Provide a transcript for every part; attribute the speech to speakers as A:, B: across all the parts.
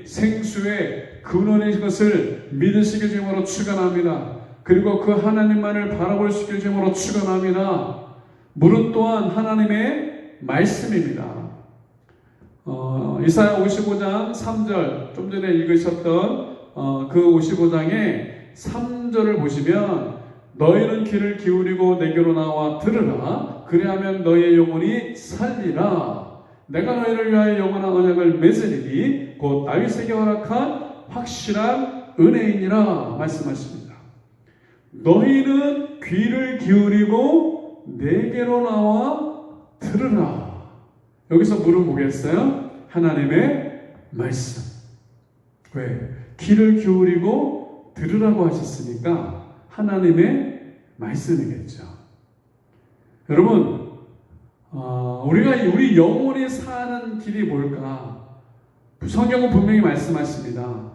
A: 생수의 근원인 것을 믿으시길 주님으로 축원합니다. 그리고 그 하나님만을 바라볼 수 있길 주님으로 축원합니다. 물은 또한 하나님의 말씀입니다. 이사야 55장 3절, 좀 전에 읽으셨던 그 55장의 3절을 보시면 너희는 귀를 기울이고 내게로 나와 들으라. 그리하면 너희의 영혼이 살리라. 내가 너희를 위하여 영원한 언약을 맺으리니 곧 다윗에게 허락한 확실한 은혜이니라 말씀하십니다. 너희는 귀를 기울이고 내게로 나와 들으라. 여기서 물은 뭐겠어요? 하나님의 말씀. 왜? 귀를 기울이고 들으라고 하셨으니까 하나님의 말씀이겠죠. 여러분, 우리 영혼이 사는 길이 뭘까? 성경은 분명히 말씀하십니다.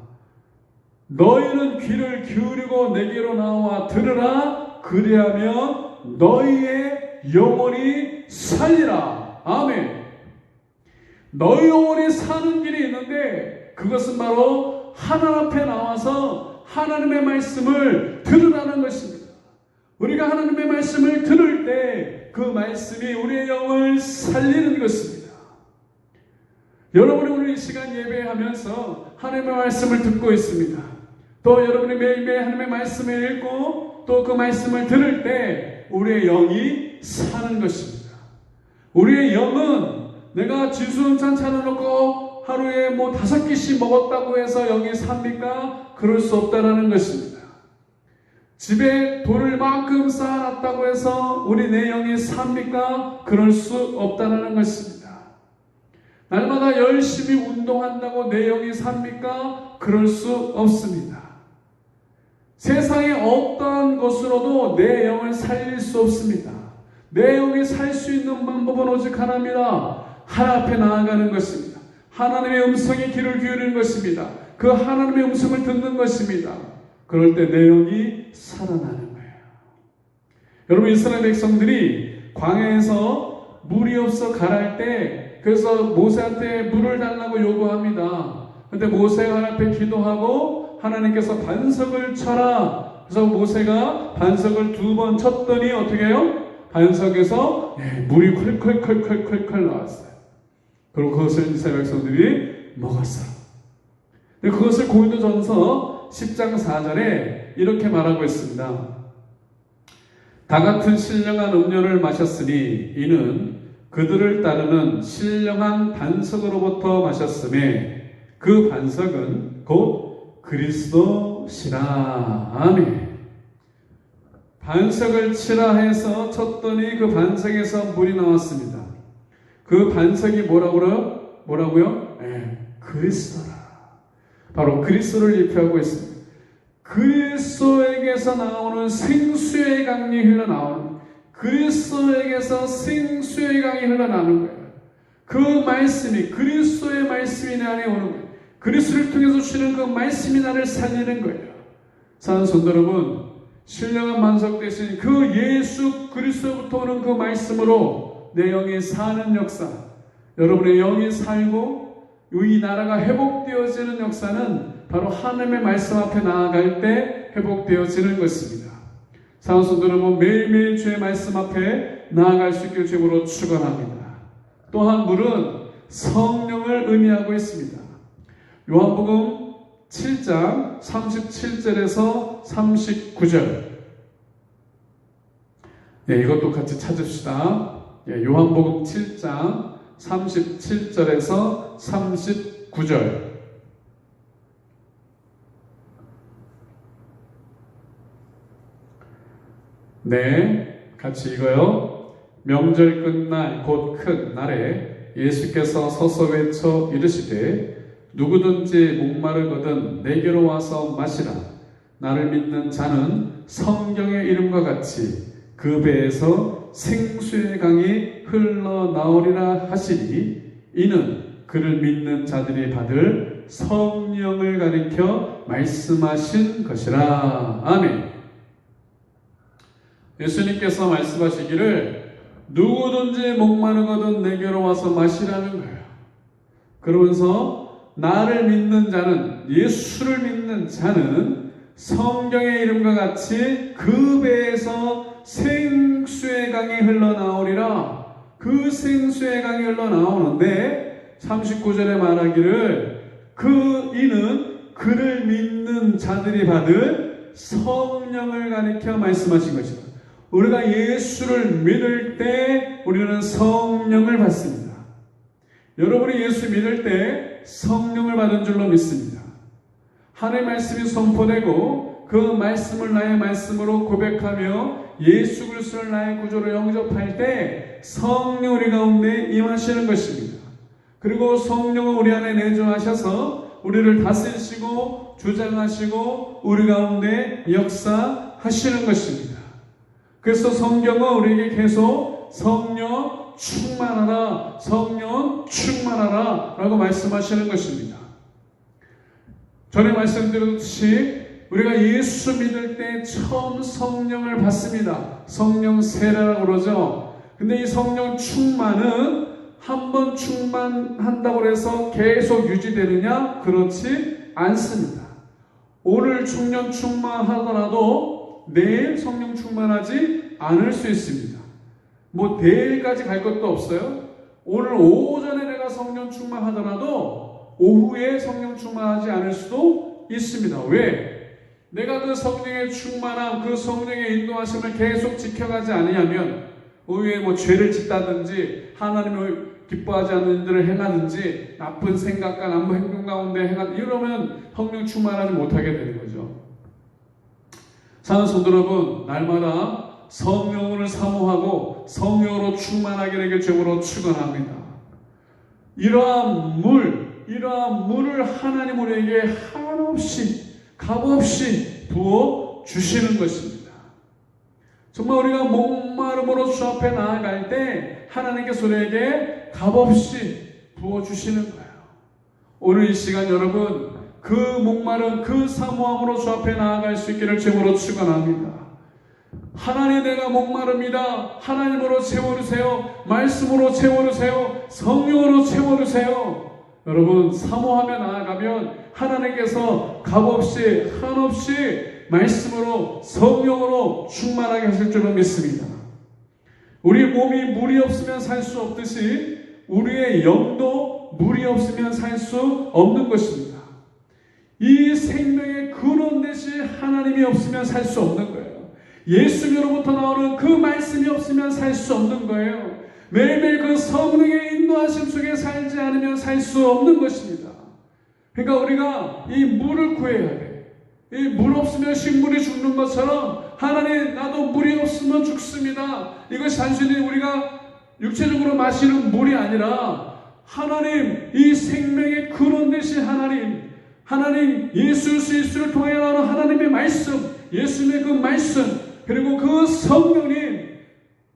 A: 너희는 귀를 기울이고 내게로 나와 들으라. 그리하면 너희의 영혼이 살리라. 아멘. 너희 영혼이 사는 길이 있는데 그것은 바로 하나님 앞에 나와서 하나님의 말씀을 들으라는 것입니다. 우리가 하나님의 말씀을 들을 때 그 말씀이 우리의 영을 살리는 것입니다. 여러분이 오늘 이 시간 예배하면서 하나님의 말씀을 듣고 있습니다. 또 여러분이 매일매일 하나님의 말씀을 읽고 또 그 말씀을 들을 때 우리의 영이 사는 것입니다. 우리의 영은 내가 지수음찬 차려놓고 하루에 5끼씩 먹었다고 해서 영이 삽니까? 그럴 수 없다라는 것입니다. 집에 돈을 만큼 쌓아놨다고 해서 우리 내 영이 삽니까? 그럴 수 없다는 것입니다. 날마다 열심히 운동한다고 내 영이 삽니까? 그럴 수 없습니다. 세상에 어떠한 것으로도 내 영을 살릴 수 없습니다. 내 영이 살 수 있는 방법은 오직 하나입니다. 하나님 앞에 나아가는 것입니다. 하나님의 음성에 귀를 기울이는 것입니다. 그 하나님의 음성을 듣는 것입니다. 그럴 때 내 영이 살아나는 거예요. 여러분, 이스라엘 백성들이 광야에서 물이 없어 가랄 때 그래서 모세한테 물을 달라고 요구합니다. 그런데 모세가 하나님 앞에 기도하고 하나님께서 반석을 쳐라. 그래서 모세가 반석을 2번 쳤더니 어떻게 해요? 반석에서 물이 콸콸콸콸콸콸 나왔어요. 그리고 그것을 이스라엘 백성들이 먹었어요. 그것을 고린도전서 10장 4절에 이렇게 말하고 있습니다. 다 같은 신령한 음료를 마셨으니 이는 그들을 따르는 신령한 반석으로부터 마셨음에 그 반석은 곧 그리스도시라. 아멘. 반석을 치라 해서 쳤더니 그 반석에서 물이 나왔습니다. 그 반석이 뭐라고요? 그리스도라. 바로 그리스도를 예표하고 있습니다. 그리스도에게서 나오는 생수의 강이 흘러나오는, 그리스도에게서 생수의 강이 흘러나오는 거예요. 그 말씀이, 그리스도의 말씀이 내 안에 오는 거예요. 그리스도를 통해서 주시는 그 말씀이 나를 살리는 거예요. 사랑하는 성도 여러분, 신령한 반석 대신 그 예수 그리스도부터 오는 그 말씀으로 내 영이 사는 역사, 여러분의 영이 살고 이 나라가 회복되어지는 역사는 바로 하나님의 말씀 앞에 나아갈 때 회복되어지는 것입니다. 사랑하는 성도 여러분, 매일매일 주의 말씀 앞에 나아갈 수 있게 주님으로 축원합니다. 또한 물은 성령을 의미하고 있습니다. 요한복음 7장 37절에서 39절. 이것도 같이 찾읍시다. 요한복음 7장 37절에서 39절. 같이 읽어요. 명절 끝날 곧 큰 날에 예수께서 서서 외쳐 이르시되 누구든지 목마르거든 내게로 와서 마시라. 나를 믿는 자는 성경의 이름과 같이 그 배에서 생수의 강이 흘러나오리라 하시니 이는 그를 믿는 자들이 받을 성령을 가리켜 말씀하신 것이라. 아멘. 예수님께서 말씀하시기를 누구든지 목마르거든 내게로 와서 마시라는 거예요. 그러면서 나를 믿는 자는, 예수를 믿는 자는 성경의 이름과 같이 그 배에서 생수의 강이 흘러나오리라. 그 생수의 강이 흘러나오는데 39절에 말하기를 이는 그를 믿는 자들이 받을 성령을 가리켜 말씀하신 것이다. 우리가 예수를 믿을 때 우리는 성령을 받습니다. 여러분이 예수 믿을 때 성령을 받은 줄로 믿습니다. 하나님의 말씀이 선포되고 그 말씀을 나의 말씀으로 고백하며 예수 그리스도를 나의 구주로 영접할 때 성령 우리 가운데 임하시는 것입니다. 그리고 성령은 우리 안에 내주하셔서 우리를 다스리시고 주장하시고 우리 가운데 역사하시는 것입니다. 그래서 성경은 우리에게 계속 성령 충만하라, 성령 충만하라 라고 말씀하시는 것입니다. 전에 말씀드렸듯이 우리가 예수 믿을 때 처음 성령을 받습니다. 성령 세례라고 그러죠. 근데 이 성령 충만은 한번 충만한다고 해서 계속 유지되느냐? 그렇지 않습니다. 오늘 성령 충만하더라도 내일 성령 충만하지 않을 수 있습니다. 뭐 내일까지 갈 것도 없어요. 오늘 오전에 내가 성령 충만하더라도 오후에 성령 충만하지 않을 수도 있습니다. 왜? 내가 그 성령의 충만함, 그 성령의 인도하심을 계속 지켜가지 않으면 오후에 뭐 죄를 짓다든지 하나님을 기뻐하지 않는 일을 행하든지 나쁜 생각과 나쁜 행동 가운데 이러면 성령 충만하지 못하게 되는 거죠. 사는 성도 여러분, 날마다 성령을 사모하고 성령으로 충만하게 되길 주님으로 축원합니다. 이러한 물을 하나님 우리에게 한없이 값없이 부어 주시는 것입니다. 정말 우리가 목마름으로 주 앞에 나아갈 때 하나님께서 우리에게 값없이 부어 주시는 거예요. 오늘 이 시간 여러분 그 목마름, 그 사모함으로 주 앞에 나아갈 수 있기를 주님으로 축원합니다. 하나님 내가 목마릅니다. 하나님으로 채워주세요. 말씀으로 채워주세요. 성령으로 채워주세요. 여러분 사모하며 나아가면 하나님께서 값없이 한없이 말씀으로 성령으로 충만하게 하실 줄로 믿습니다. 우리 몸이 물이 없으면 살 수 없듯이 우리의 영도 물이 없으면 살 수 없는 것입니다. 이 생명의 근원 되시 하나님이 없으면 살 수 없는 거예요. 예수님으로부터 나오는 그 말씀이 없으면 살 수 없는 거예요. 매일매일 그 성령의 인도하심 속에 살지 않으면 살 수 없는 것입니다. 그러니까 우리가 이 물을 구해야 돼. 이 물 없으면 식물이 죽는 것처럼 하나님 나도 물이 없으면 죽습니다. 이것이 단순히 우리가 육체적으로 마시는 물이 아니라 하나님 이 생명의 근원 되신 하나님 예수 그리스도를 통해 나오는 하나님의 말씀, 예수님의 그 말씀 그리고 그 성령님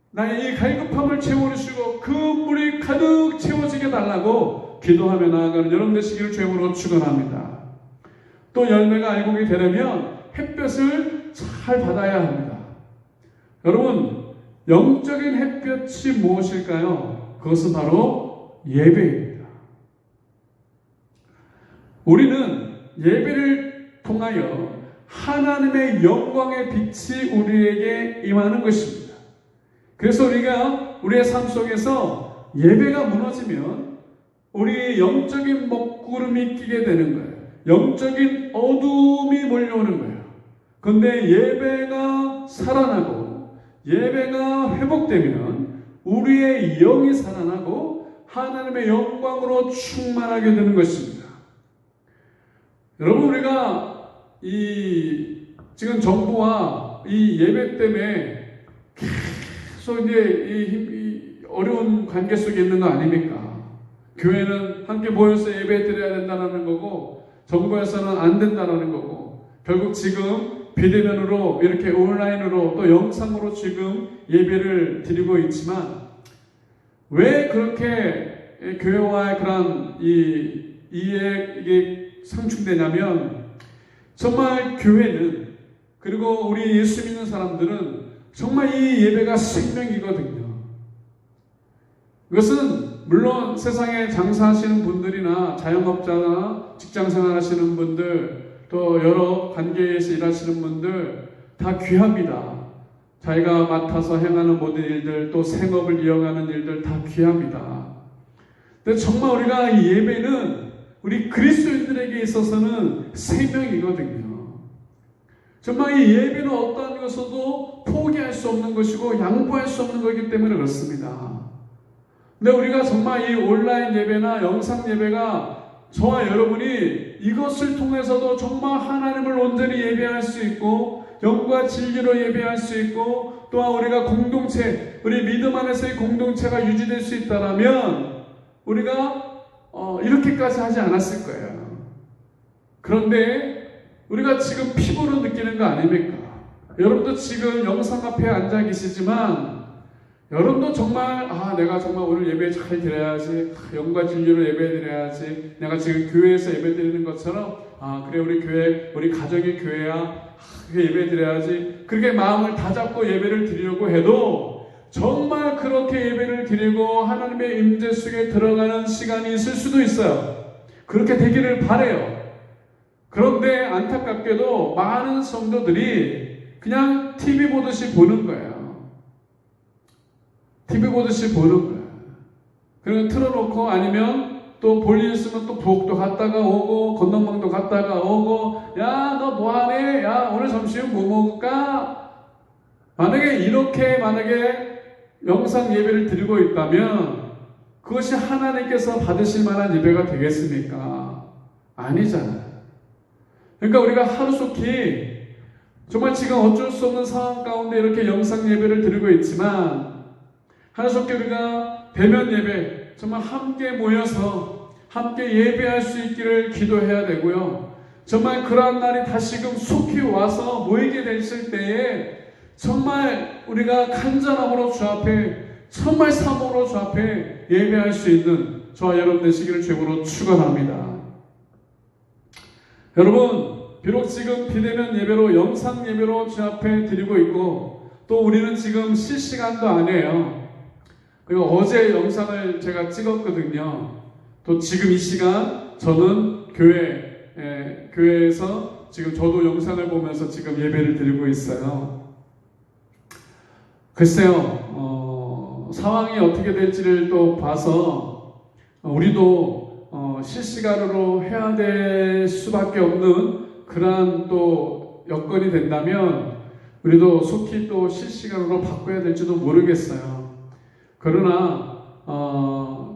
A: 나의 이 갈급함을 채워주시고 그 물이 가득 채워지게 달라고 기도하며 나아가는 여러분 되시기를 주님으로 축원합니다. 또 열매가 알곡이 되려면 햇볕을 잘 받아야 합니다. 여러분 영적인 햇볕이 무엇일까요? 그것은 바로 예배입니다. 우리는 예배를 통하여 하나님의 영광의 빛이 우리에게 임하는 것입니다. 그래서 우리가 우리의 삶 속에서 예배가 무너지면 우리의 영적인 먹구름이 끼게 되는 거예요. 영적인 어둠이 몰려오는 거예요. 그런데 예배가 살아나고 예배가 회복되면 우리의 영이 살아나고 하나님의 영광으로 충만하게 되는 것입니다. 여러분 우리가 지금 정부와 이 예배 때문에 계속 이제 어려운 관계 속에 있는 거 아닙니까? 교회는 함께 모여서 예배 드려야 된다는 거고 정부에서는 안 된다는 거고 결국 지금 비대면으로 이렇게 온라인으로 또 영상으로 지금 예배를 드리고 있지만 왜 그렇게 교회와의 그런 이게 상충되냐면 정말 교회는 그리고 우리 예수 믿는 사람들은 정말 이 예배가 생명이거든요. 이것은 물론 세상에 장사하시는 분들이나 자영업자나 직장생활 하시는 분들, 또 여러 관계에서 일하시는 분들 다 귀합니다. 자기가 맡아서 행하는 모든 일들, 또 생업을 이어가는 일들 다 귀합니다. 근데 정말 우리가 이 예배는 우리 그리스도인들에게 있어서는 생명이거든요. 정말 이 예배는 어떠한 것에서도 포기할 수 없는 것이고 양보할 수 없는 것이기 때문에 그렇습니다. 근데 우리가 정말 이 온라인 예배나 영상 예배가 저와 여러분이 이것을 통해서도 정말 하나님을 온전히 예배할 수 있고 영과 진리로 예배할 수 있고 또한 우리가 공동체, 우리 믿음 안에서의 공동체가 유지될 수 있다면 우리가 이렇게까지 하지 않았을 거예요. 그런데 우리가 지금 피부로 느끼는 거 아닙니까? 여러분도 지금 영상 앞에 앉아 계시지만 여러분도 정말 내가 정말 오늘 예배 잘 드려야지, 영과 진리로 예배 드려야지, 내가 지금 교회에서 예배 드리는 것처럼 그래 우리 교회, 우리 가정의 교회야, 예배 드려야지, 그렇게 마음을 다잡고 예배를 드리려고 해도 정말 그렇게 예배를 드리고 하나님의 임재 속에 들어가는 시간이 있을 수도 있어요. 그렇게 되기를 바라요. 그런데 안타깝게도 많은 성도들이 그냥 TV 보듯이 보는 거예요. TV 보듯이 보는 거예요. 그리고 틀어놓고 아니면 또 볼 일 있으면 또 부엌도 갔다가 오고 건너방도 갔다가 오고 야 너 뭐하네? 야 오늘 점심 뭐 먹을까? 만약에 영상 예배를 드리고 있다면 그것이 하나님께서 받으실 만한 예배가 되겠습니까? 아니잖아요. 그러니까 우리가 하루속히 정말 지금 어쩔 수 없는 상황 가운데 이렇게 영상 예배를 드리고 있지만 하루속히 우리가 대면 예배 정말 함께 모여서 함께 예배할 수 있기를 기도해야 되고요. 정말 그러한 날이 다시금 속히 와서 모이게 되실 때에 정말 우리가 간절함으로 주 앞에 정말 사모로 주 앞에 예배할 수 있는 저와 여러분 되시기를 주님으로 축원합니다. 여러분 비록 지금 비대면 예배로 영상 예배로 주 앞에 드리고 있고 또 우리는 지금 실시간도 안 해요. 그리고 어제 영상을 제가 찍었거든요. 또 지금 이 시간 저는 교회에서 지금 저도 영상을 보면서 지금 예배를 드리고 있어요. 글쎄요, 상황이 어떻게 될지를 또 봐서 우리도 실시간으로 해야 될 수밖에 없는 그러한 또 여건이 된다면 우리도 속히 또 실시간으로 바꿔야 될지도 모르겠어요. 그러나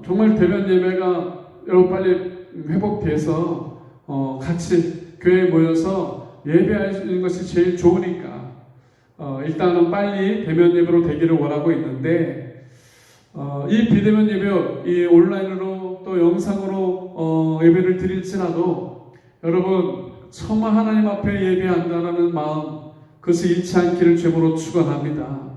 A: 정말 대면 예배가 여러분 빨리 회복돼서 같이 교회에 모여서 예배하는 것이 제일 좋으니까 일단은 빨리 대면 예배로 되기를 원하고 있는데 이 비대면 예배, 이 온라인으로 또 영상으로 예배를 드릴지라도 여러분 정말 하나님 앞에 예배한다라는 마음 그것을 잃지 않기를 주님으로 축원합니다.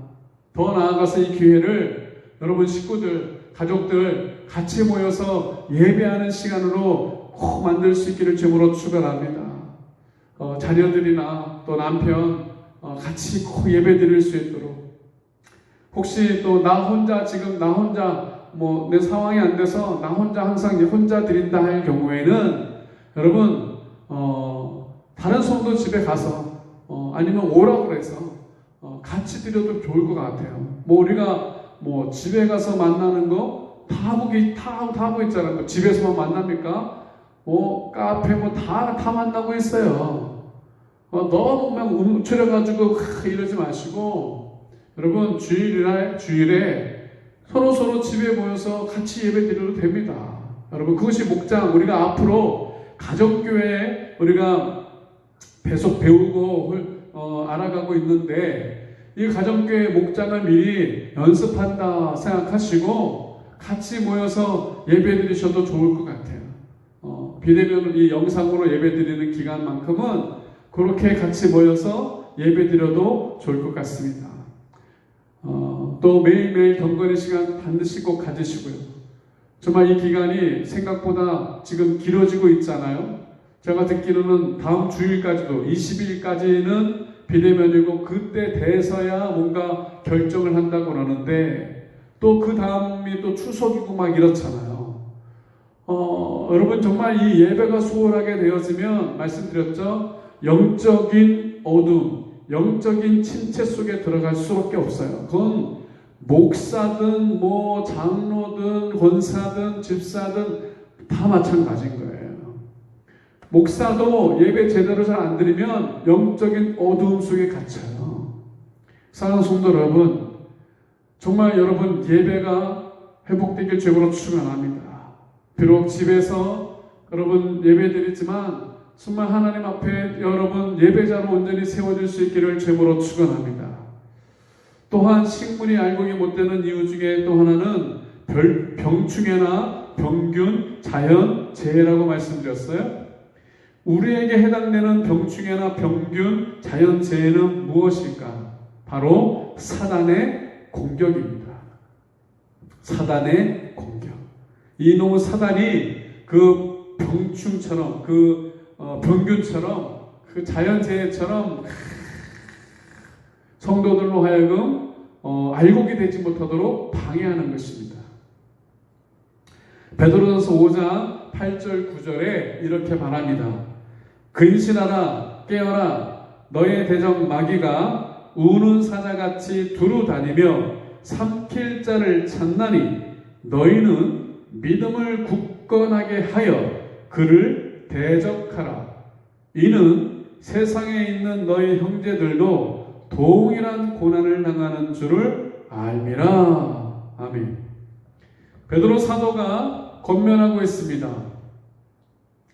A: 더 나아가서 이 기회를 여러분 식구들, 가족들 같이 모여서 예배하는 시간으로 꼭 만들 수 있기를 주님으로 축원합니다. 자녀들이나 또 남편 같이 꼭 예배 드릴 수 있도록 혹시 또 나 혼자 내 상황이 안 돼서 나 혼자 항상 혼자 드린다 할 경우에는 여러분 다른 성도 집에 가서 아니면 오라고 해서 같이 드려도 좋을 것 같아요. 우리가 집에 가서 만나는 거 다 하고 있잖아요. 집에서만 만납니까? 카페 다 만나고 있어요. 너무 막 움츠려가지고 이러지 마시고 여러분 주일에 서로 집에 모여서 같이 예배 드려도 됩니다. 여러분 그것이 목장 우리가 앞으로 가정교회에 우리가 계속 배우고 알아가고 있는데 이 가정교회 목장을 미리 연습한다 생각하시고 같이 모여서 예배 드리셔도 좋을 것 같아요. 비대면 이 영상으로 예배 드리는 기간만큼은 그렇게 같이 모여서 예배 드려도 좋을 것 같습니다. 또 매일매일 경건의 시간 반드시 꼭 가지시고요. 정말 이 기간이 생각보다 지금 길어지고 있잖아요. 제가 듣기로는 다음 주일까지도 20일까지는 비대면이고 그때 돼서야 뭔가 결정을 한다고 그러는데 또 그 다음이 또 추석이고 막 이렇잖아요. 여러분 정말 이 예배가 수월하게 되어지면 말씀드렸죠. 영적인 어둠, 영적인 침체 속에 들어갈 수밖에 없어요. 그건 목사든 뭐 장로든 권사든 집사든 다 마찬가지인 거예요. 목사도 예배 제대로 잘 안 드리면 영적인 어두움 속에 갇혀요. 사랑하는 성도 여러분, 정말 여러분 예배가 회복되길 주님으로 축원합니다. 비록 집에서 여러분 예배 드리지만 정말 하나님 앞에 여러분 예배자로 온전히 세워질 수 있기를 주님으로 축원합니다. 또한 식물이 알곡이 못되는 이유 중에 또 하나는 병충해나 병균, 자연, 재해라고 말씀드렸어요. 우리에게 해당되는 병충해나 병균, 자연, 재해는 무엇일까? 바로 사단의 공격입니다. 사단의 공격. 이놈의 사단이 그 병충처럼, 병균처럼, 그 자연재해처럼 성도들로 하여금 알곡이 되지 못하도록 방해하는 것입니다. 베드로전서 5장 8절 9절에 이렇게 말합니다. 근신하라, 깨어라, 너의 대적 마귀가 우는 사자같이 두루 다니며 삼킬 자를 찾나니 너희는 믿음을 굳건하게 하여 그를 대적하라. 이는 세상에 있는 너희 형제들도 동일한 고난을 당하는 줄을 알미라. 아멘. 베드로 사도가 권면하고 있습니다.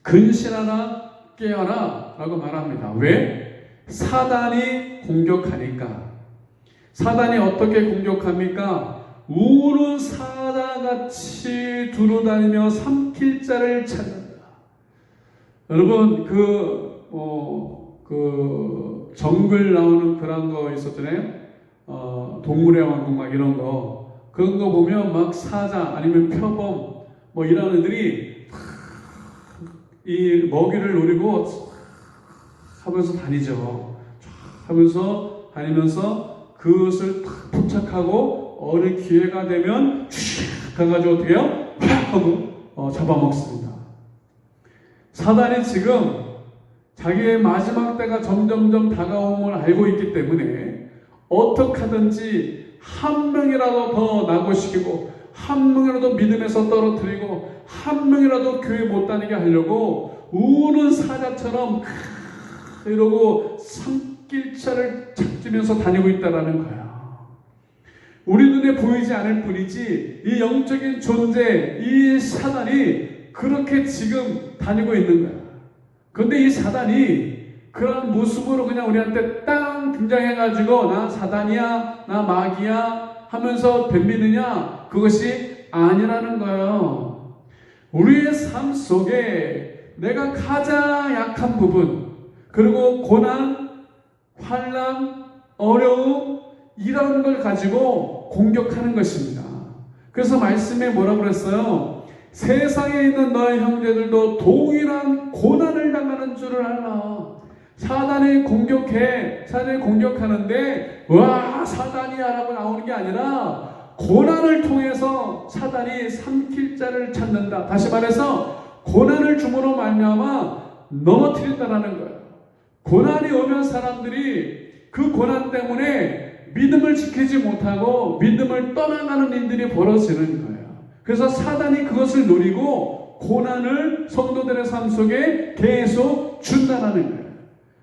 A: 근신하라, 깨어라 라고 말합니다. 왜? 사단이 공격하니까. 사단이 어떻게 공격합니까? 우는 사자같이 두루다니며 삼킬 자를 찾는다. 여러분 정글 나오는 그런 거 있었잖아요. 동물의 왕국 막 이런 거. 그런 거 보면 막 사자 아니면 표범 뭐 이런 애들이 이 먹이를 노리고 하면서 다니죠. 하면서 다니면서 그것을 포착하고 어느 기회가 되면 가가지고 어떻게 해요? 하고 잡아먹습니다. 사단이 지금 자기의 마지막 때가 점점점 다가옴을 알고 있기 때문에 어떻게 하든지 한 명이라도 더 낙오시키고 한 명이라도 믿음에서 떨어뜨리고 한 명이라도 교회 못 다니게 하려고 우는 사자처럼 이러고 산길차를 찾으면서 다니고 있다라는 거야. 우리 눈에 보이지 않을 뿐이지 이 영적인 존재, 이 사단이 그렇게 지금 다니고 있는 거야. 그런데 이 사단이 그런 모습으로 그냥 우리한테 땅 등장해가지고 나 사단이야, 나 마귀야 하면서 덤비느냐? 그것이 아니라는 거예요. 우리의 삶 속에 내가 가장 약한 부분, 그리고 고난, 환난, 어려움 이런 걸 가지고 공격하는 것입니다. 그래서 말씀에 뭐라고 그랬어요? 세상에 있는 너의 형제들도 동일한 고난을 당하는 줄을 알라. 사단이 공격하는데 와 사단이야 라고 나오는 게 아니라 고난을 통해서 사단이 삼킬 자를 찾는다. 다시 말해서 고난을 줌으로 말미암아 넘어뜨린다라는 거예요. 고난이 오면 사람들이 그 고난 때문에 믿음을 지키지 못하고 믿음을 떠나가는 일들이 벌어지는 거예요. 그래서 사단이 그것을 노리고 고난을 성도들의 삶 속에 계속 준다라는 거예요.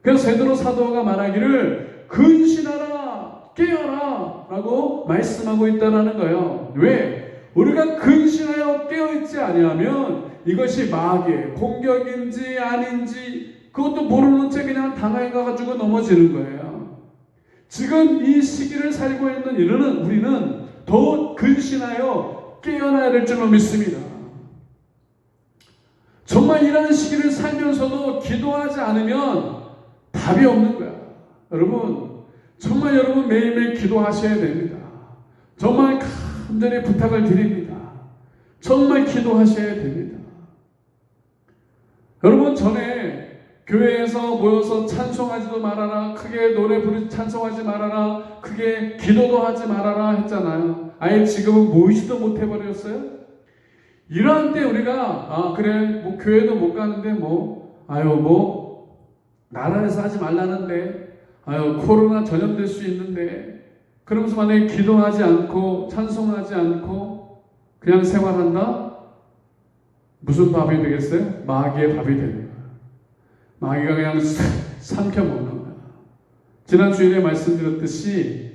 A: 그래서 베드로 사도가 말하기를 근신하라, 깨어라 라고 말씀하고 있다는 거예요. 왜? 우리가 근신하여 깨어있지 아니하면 이것이 마귀의 공격인지 아닌지 그것도 모르는 채 그냥 당해가지고 넘어지는 거예요. 지금 이 시기를 살고 있는 우리는 더 근신하여 깨어나야 될 줄로 믿습니다. 정말 이런 시기를 살면서도 기도하지 않으면 답이 없는 거야. 여러분, 정말 여러분 매일매일 기도하셔야 됩니다. 정말 간절히 부탁을 드립니다. 정말 기도하셔야 됩니다. 여러분 전에 교회에서 모여서 찬송하지도 말아라, 크게 노래 부르지 찬송하지 말아라, 크게 기도도 하지 말아라 했잖아요. 아예 지금은 모이지도 못해버렸어요. 이런 때 우리가 그래 뭐 교회도 못 가는데 나라에서 하지 말라는데 코로나 전염될 수 있는데 그러면서 만약에 기도하지 않고 찬송하지 않고 그냥 생활한다? 무슨 밥이 되겠어요? 마귀의 밥이 되는 거예요. 마귀가 그냥 삼켜 먹는 거예요. 지난 주일에 말씀드렸듯이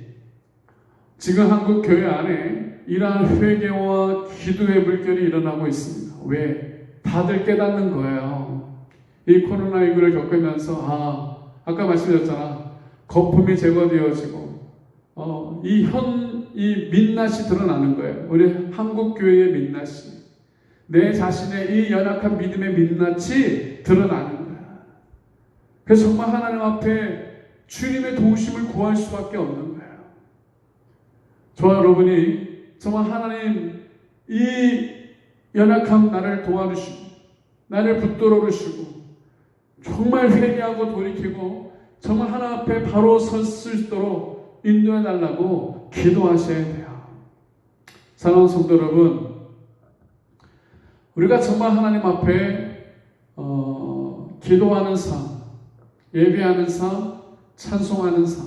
A: 지금 한국 교회 안에 이러한 회개와 기도의 물결이 일어나고 있습니다. 왜? 다들 깨닫는 거예요. 이 코로나19를 겪으면서 아까 말씀드렸잖아. 거품이 제거되어지고 이 민낯이 드러나는 거예요. 우리 한국 교회의 민낯이, 내 자신의 이 연약한 믿음의 민낯이 드러나는 거예요. 그래서 정말 하나님 앞에 주님의 도우심을 구할 수밖에 없는 거예요. 저와 여러분이 정말 하나님 이 연약한 나를 도와주시고 나를 붙들어 주시고 정말 회개하고 돌이키고 정말 하나님 앞에 바로 설 수 있도록 인도해 달라고 기도하셔야 돼요. 사랑하는 성도 여러분, 우리가 정말 하나님 앞에 기도하는 삶, 예배하는 삶, 찬송하는 삶,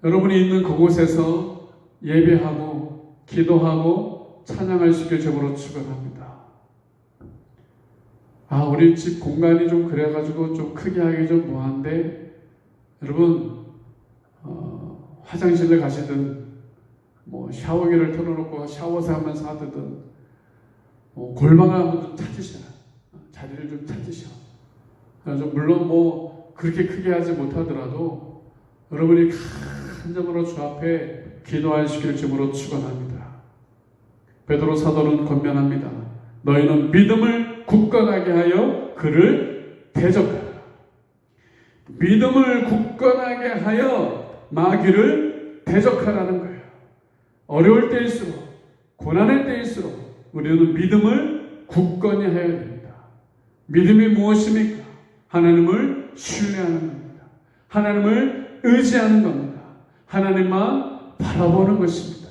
A: 여러분이 있는 그곳에서 예배하고 기도하고 찬양할 수 있게 주님으로 축원합니다. 우리 집 공간이 좀 그래가지고 좀 크게 하기 좀 뭐한데, 여러분 화장실에 가시든 샤워기를 틀어놓고 샤워세 하면서 하든 골방을 한번 좀 찾으셔라. 자리를 좀 찾으셔. 물론 그렇게 크게 하지 못하더라도 여러분이 간절으로 주 앞에 기도할 수 있기를 주님으로 축원합니다. 베드로 사도는 권면합니다. 너희는 믿음을 굳건하게 하여 그를 대적하라. 믿음을 굳건하게 하여 마귀를 대적하라는 거예요. 어려울 때일수록, 고난의 때일수록 우리는 믿음을 굳건히 해야 됩니다. 믿음이 무엇입니까? 하나님을 신뢰하는 겁니다. 하나님을 의지하는 겁니다. 하나님만 바라보는 것입니다.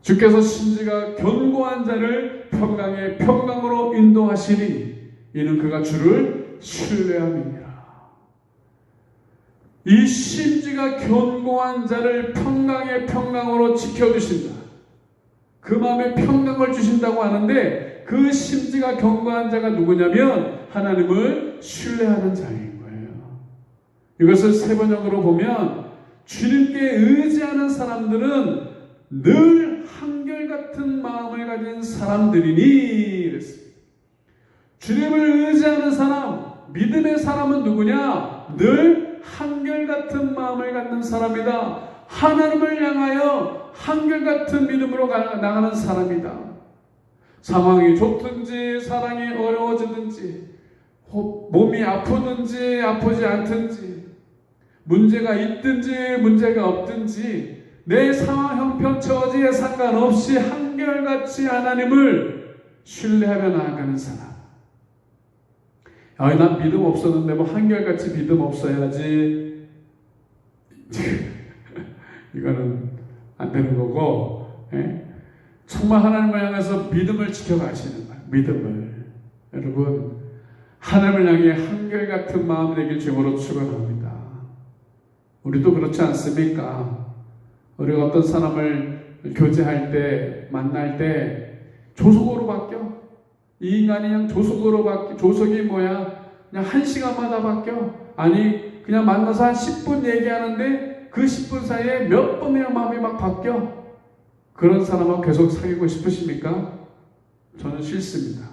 A: 주께서 심지가 견고한 자를 평강의 평강으로 인도하시니 이는 그가 주를 신뢰함이니라. 이 심지가 견고한 자를 평강의 평강으로 지켜주신다. 그 마음에 평강을 주신다고 하는데 그 심지가 견고한 자가 누구냐면 하나님을 신뢰하는 자인 거예요. 이것을 세번역으로 보면 주님께 의지하는 사람들은 늘 한결같은 마음을 가진 사람들이니 이랬습니다. 주님을 의지하는 사람, 믿음의 사람은 누구냐? 늘 한결같은 마음을 갖는 사람이다. 하나님을 향하여 한결같은 믿음으로 나가는 사람이다. 상황이 좋든지 사랑이 어려워지든지 몸이 아프든지 아프지 않든지 문제가 있든지 문제가 없든지 내 상황 형편 처지에 상관없이 한결같이 하나님을 신뢰하며 나아가는 사람. 난 믿음 없었는데 한결같이 믿음 없어야지. 이거는 안 되는 거고, 정말 하나님을 향해서 믿음을 지켜가시는 거예요. 믿음을. 여러분, 하나님을 향해 한결같은 마음이 되길 주님으로 축원합니다. 우리도 그렇지 않습니까? 우리가 어떤 사람을 교제할 때, 만날 때 조속으로 바뀌어. 이 인간이 그냥 조속으로 바뀌어. 조속이 뭐야? 그냥 1시간마다 바뀌어. 아니 그냥 만나서 한 10분 얘기하는데 그 10분 사이에 몇 번이나 마음이 막 바뀌어. 그런 사람하고 계속 사귀고 싶으십니까? 저는 싫습니다.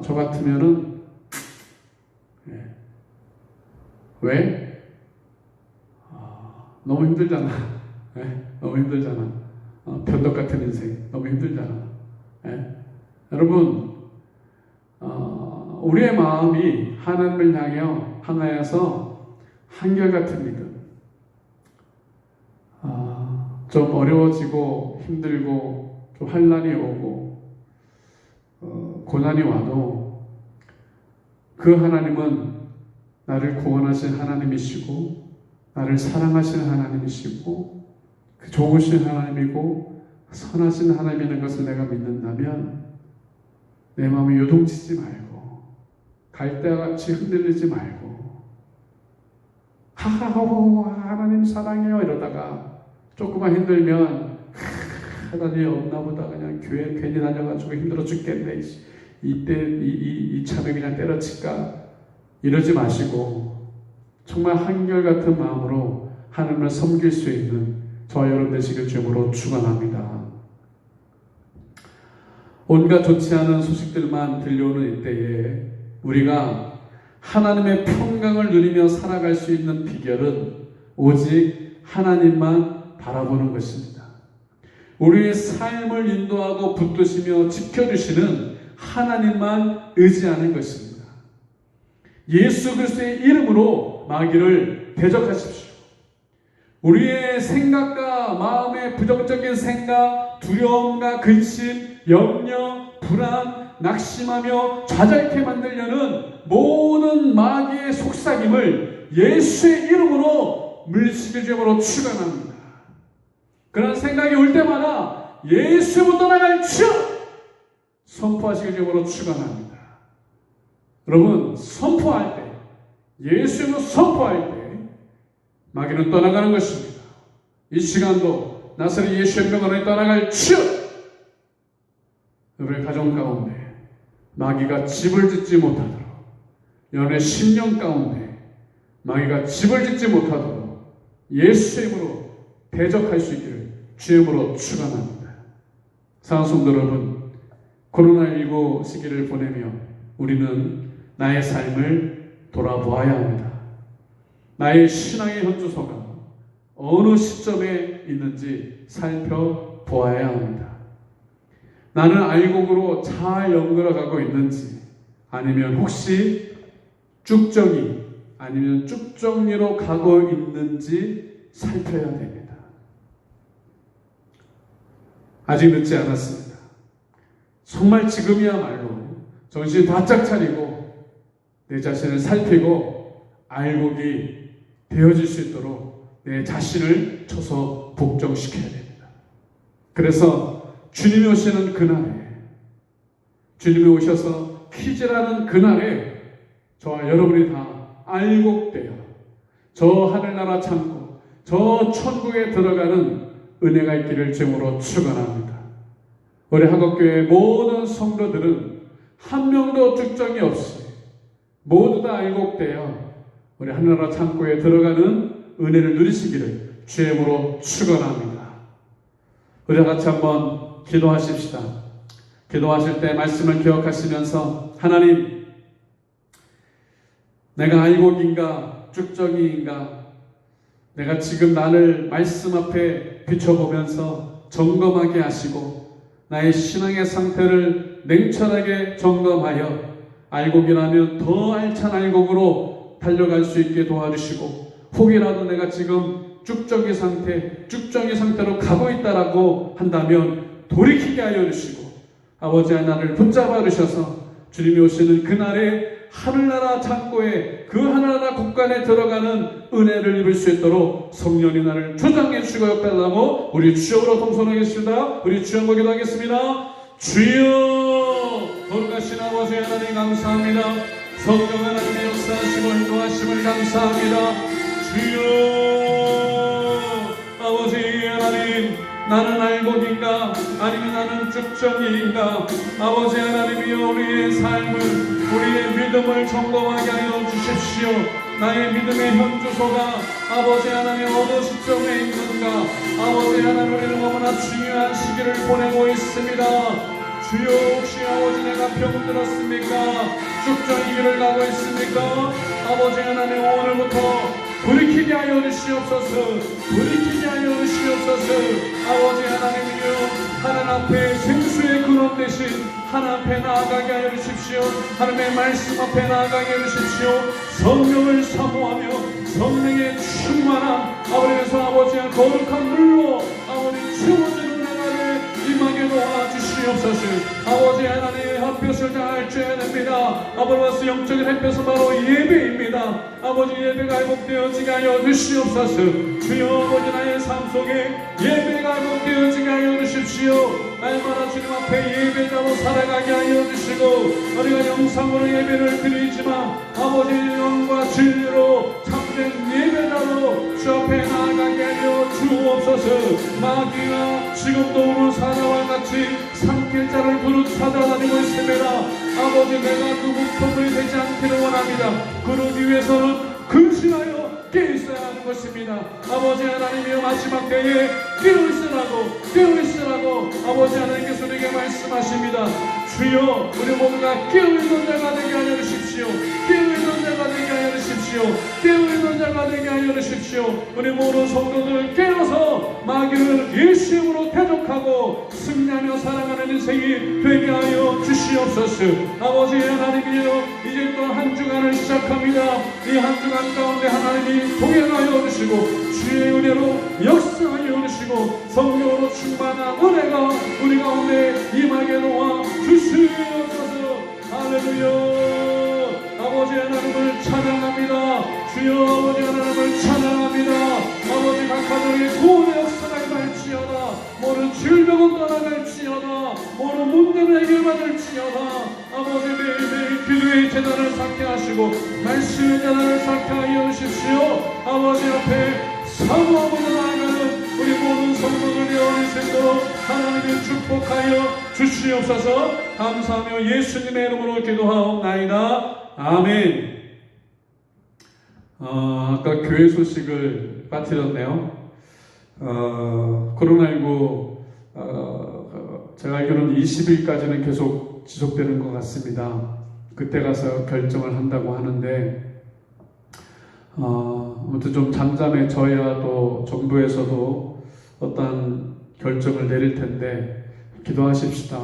A: 저 같으면은 왜? 너무 힘들잖아. 너무 힘들잖아. 변덕 같은 인생 너무 힘들잖아. 여러분, 우리의 마음이 하나님을 향하여서 한결같은 믿음, 좀 어려워지고 힘들고 좀 환난이 오고 고난이 와도 그 하나님은 나를 구원하신 하나님이시고 나를 사랑하시는 하나님이시고 그 좋으신 하나님이고 선하신 하나님이라는 것을 내가 믿는다면 내 마음이 요동치지 말고 갈대같이 흔들리지 말고 하하호 하나님 사랑해요 이러다가 조금만 힘들면 하나님 없나 보다 그냥 교회 괜히 다녀가지고 힘들어 죽겠네 이때 이 참에 그냥 때려칠까 이러지 마시고 정말 한결같은 마음으로 하나님을 섬길 수 있는 저와 여러분 되시길 주님으로 축원합니다. 온갖 좋지 않은 소식들만 들려오는 이때에 우리가 하나님의 평강을 누리며 살아갈 수 있는 비결은 오직 하나님만 바라보는 것입니다. 우리의 삶을 인도하고 붙드시며 지켜주시는 하나님만 의지하는 것입니다. 예수 그리스도의 이름으로 마귀를 대적하십시오. 우리의 생각과 마음의 부정적인 생각, 두려움과 근심, 염려, 불안, 낙심하며 좌절케 만들려는 모든 마귀의 속삭임을 예수의 이름으로 물리치길 주님으로 축원합니다. 그런 생각이 올 때마다 예수부터 나갈 주여 선포하시길 주님으로 축원합니다. 여러분 선포할 때 예수로 선포할 때 마귀는 떠나가는 것입니다. 이 시간도 나사렛 예수의 명으로 떠나갈 주여. 여러분의 가정 가운데 마귀가 집을 짓지 못하도록 여러분의 심령 가운데 마귀가 집을 짓지 못하도록 예수의 이름으로 대적할 수 있기를 주님으로 축원합니다. 사랑하는 성도 여러분, 코로나19 시기를 보내며 우리는 나의 삶을 돌아보아야 합니다. 나의 신앙의 현주소가 어느 시점에 있는지 살펴보아야 합니다. 나는 알곡으로 잘 연결해가고 있는지 아니면 혹시 쭉정이 아니면 쭉정리로 가고 있는지 살펴야 됩니다. 아직 늦지 않았습니다. 정말 지금이야말로 정신 바짝 차리고 내 자신을 살피고 알곡이 되어질 수 있도록 내 자신을 쳐서 복종시켜야 됩니다. 그래서 주님이 오시는 그날에 주님이 오셔서 퀴즈라는 그날에 저와 여러분이 다 알곡되어 저 하늘나라 창고 저 천국에 들어가는 은혜가 있기를 주님으로 축원합니다. 우리 한국교회 모든 성도들은 한 명도 쭉정이 없이 모두 다 알곡되어 우리 하늘나라 창고에 들어가는 은혜를 누리시기를 주님으로 축원합니다. 우리 같이 한번 기도하십시다. 기도하실 때 말씀을 기억하시면서 하나님, 내가 알곡인가 쭉정이인가 내가 지금 나를 말씀 앞에 비춰보면서 점검하게 하시고 나의 신앙의 상태를 냉철하게 점검하여 알곡이라면 더 알찬 알곡으로 달려갈 수 있게 도와주시고 혹이라도 내가 지금 쭉정이 상태로 가고 있다라고 한다면 돌이키게 하여 주시고 아버지의 나를 붙잡아 주셔서 주님이 오시는 그날에 하늘나라 창고에 그 하늘나라 국간에 들어가는 은혜를 입을 수 있도록 성령이 나를 조장해 주시고 역달라고 우리 주역으로 동선하겠습니다. 우리 주여 한번 기도하겠습니다. 주여 거룩하신 아버지 하나님 감사합니다. 성령 하나님의 역사하심을 인도하심을 감사합니다. 주여 아버지 하나님, 나는 알곡인가 아니면 나는 쭉정이인가 아버지 하나님이여 우리의 삶을 우리의 믿음을 점검하게 하여 주십시오. 나의 믿음의 현주소가 아버지 하나님 어느 시점에 있는가 아버지 하나님 우리는 너무나 중요한 시기를 보내고 있습니다. 주여 혹시 아버지 내가 병들었습니까? 쭉정이 길을 가고 있습니까? 아버지 하나님 오늘부터 돌이키게 하여 주시옵소서. 돌이키게 하여 주시옵소서. 아버지 하나님이여 하나님 앞에 생수의 근원 대신 하나님 앞에 나아가게 하여 주십시오. 하나님의 말씀 앞에 나아가게 하여 주십시오. 성령을 사모하며 성령의 충만함 아버지께서 아버지의 거룩한 물로 아버지 채워주는 나라를 임하게 도와주시옵소서. 아버지 하나님 햇볕을 다할 죄입니다. 아버지 영적인 햇볕은 바로 예배입니다. 아버지 예배가 회복되어지게 하여 주시옵소서. 주여 아버지 나의 삶 속에 예배가 회복되어지게 하여 주십시오. 날마다 주님 앞에 예배자로 살아가게 하여 주시고 우리가 영상으로 예배를 드리지만 아버지 영과 진리로 참된 예배자로 주 앞에 나아가게 하여 주옵소서. 마귀가 지금도 오늘 사자와 같이 산길자를 그릇 찾아다니고 있습니다. 아버지 내가 그 목표물이 되지 않기를 원합니다. 그러기 위해서는 근신하여 깨어있어야 하는 것입니다. 아버지 하나님이여 마지막 때에 깨어있으라고 아버지 하나님께서 우리에게 말씀하십니다. 주여 우리 모두가 깨어있는 자가 되게 하여 주십시오. 깨어있는 자가 되게 하여 주십시오. 깨어있는 자가 되게 하여 주십시오. 우리 모든 성도들 깨어서 마귀를 예수 이름으로 대적하고 승리하며 살아가는 인생이 되게 하여 주시옵소서. 아버지 하나님이여 이제 또 한 주간을 시작합니다. 이 한 주간 가운데 하나님이 동행하여 주시고 주의 은혜로 역사하여 주시고 성령으로 충만한 은혜가 우리 가운데 임하게 도와 주시옵소서. 할렐루야. 아버지 하나님을 찬양합니다. 주여 아버지 하나님을 찬양합니다. 아버지 각 가정의 구원의 역사가 임할지어다. 모든 질병은 떠나갈지어다. 모든 문제는 해결받을지어다. 아버지 매일매일 기도의 재단을 쌓게 하시고 말씀의 재단을 쌓게 하여 주십시오. 아버지 앞에 사모하고 나아가는 우리 모든 성도들이 어릴 수 있도록 하나님을 축복하여 주시옵소서. 감사하며 예수님의 이름으로 기도하옵나이다. 아멘. 아까 교회 소식을 빠뜨렸네요. 코로나19 제가 알기로는 20일까지는 계속 지속되는 것 같습니다. 그때 가서 결정을 한다고 하는데 아무튼 좀 잠잠해져야 또 정부에서도 어떤 결정을 내릴 텐데 기도하십시다.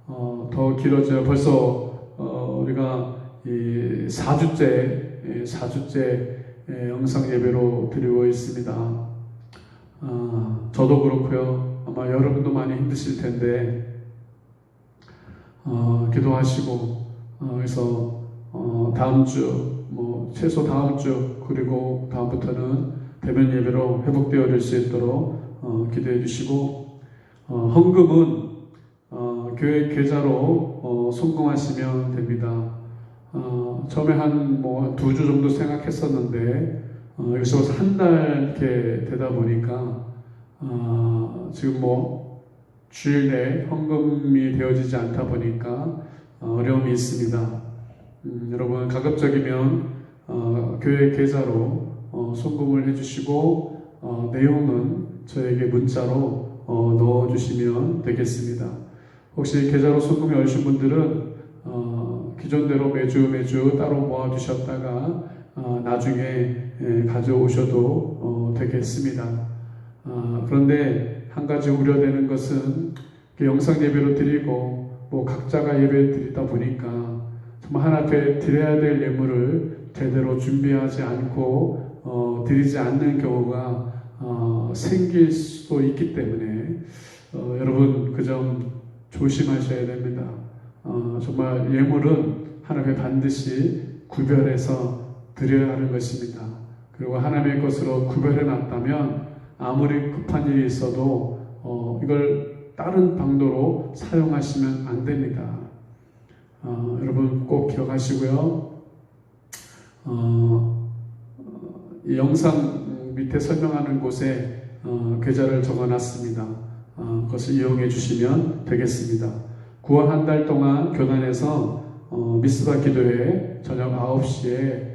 A: 더 길어져요. 벌써 우리가 이 4주째 영상 예배로 드리고 있습니다. 저도 그렇고요. 아마 여러분도 많이 힘드실 텐데 기도하시고 그래서 다음 주 최소 다음 주 그리고 다음부터는 대면 예배로 회복되어질 수 있도록 기도해 주시고 헌금은 교회 계좌로 송금하시면 됩니다. 처음에 한 2주 정도 생각했었는데 여기서 한 달 이렇게 되다 보니까 지금 주일 내에 헌금이 되어지지 않다 보니까 어려움이 있습니다. 여러분 가급적이면 교회 계좌로 송금을 해주시고 내용은 저에게 문자로 넣어주시면 되겠습니다. 혹시 계좌로 송금이 어려우신 분들은 기존대로 매주 따로 모아주셨다가 나중에 가져오셔도 되겠습니다. 그런데 한 가지 우려되는 것은 영상 예배로 드리고 각자가 예배 드리다 보니까 정말 하나 앞에 드려야 될 예물을 제대로 준비하지 않고 드리지 않는 경우가 생길 수도 있기 때문에 여러분 그 점 조심하셔야 됩니다. 정말 예물은 하나님께 반드시 구별해서 드려야 하는 것입니다. 그리고 하나님의 것으로 구별해 놨다면 아무리 급한 일이 있어도 이걸 다른 방도로 사용하시면 안 됩니다. 여러분 꼭 기억하시고요. 이 영상 밑에 설명하는 곳에 계좌를 적어놨습니다. 그것을 이용해 주시면 되겠습니다. 9월 한 달 동안 교단에서 미스바 기도회 저녁 9시에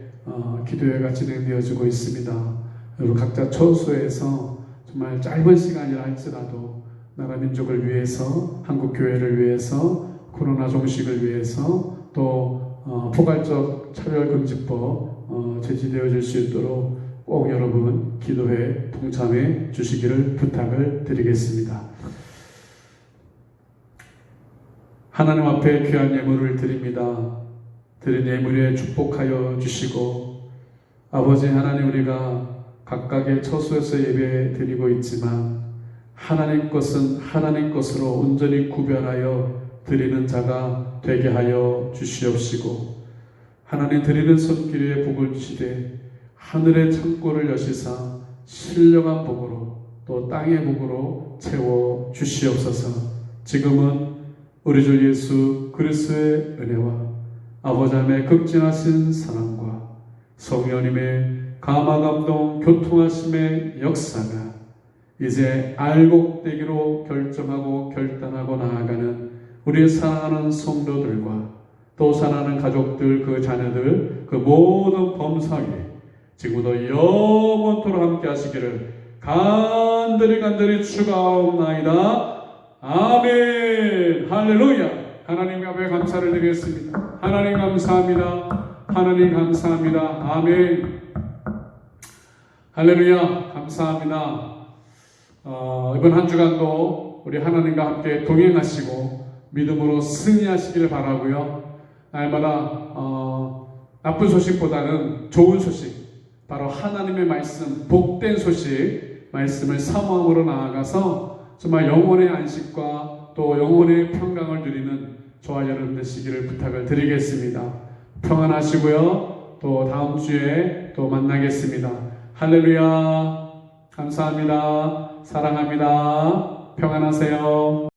A: 기도회가 진행되어지고 있습니다. 여러분 각자 처소에서 정말 짧은 시간이라 할지라도 나라 민족을 위해서, 한국 교회를 위해서, 코로나 종식을 위해서, 또 포괄적 차별금지법 제시되어질 수 있도록 꼭 여러분 기도회 동참해 주시기를 부탁을 드리겠습니다. 하나님 앞에 귀한 예물을 드립니다. 드린 예물에 축복하여 주시고 아버지 하나님 우리가 각각의 처소에서 예배 드리고 있지만 하나님 것은 하나님 것으로 온전히 구별하여 드리는 자가 되게 하여 주시옵시고, 하나님 드리는 손길에 복을 주시되 하늘의 창고를 여시사 신령한 복으로 또 땅의 복으로 채워 주시옵소서. 지금은 우리 주 예수 그리스도의 은혜와 아버지 하나님의 극진하신 사랑과 성령님의 감화 감동 교통하심의 역사가 이제 알곡되기로 결정하고 결단하고 나아가는 우리의 사랑하는 성도들과 또 사랑하는 가족들, 그 자녀들, 그 모든 범사에 지금부터 영원토록 함께 하시기를 간절히 축원하옵나이다. 아멘. 할렐루야. 하나님 앞에 감사를 드리겠습니다. 하나님 감사합니다. 하나님 감사합니다. 아멘. 할렐루야. 감사합니다. 이번 한 주간도 우리 하나님과 함께 동행하시고 믿음으로 승리하시기를 바라고요. 날마다 나쁜 소식보다는 좋은 소식, 바로 하나님의 말씀, 복된 소식, 말씀을 사모함으로 나아가서 정말 영혼의 안식과 또 영혼의 평강을 누리는 저와 여러분 되시기를 부탁을 드리겠습니다. 평안하시고요. 또 다음 주에 또 만나겠습니다. 할렐루야. 감사합니다. 사랑합니다. 평안하세요.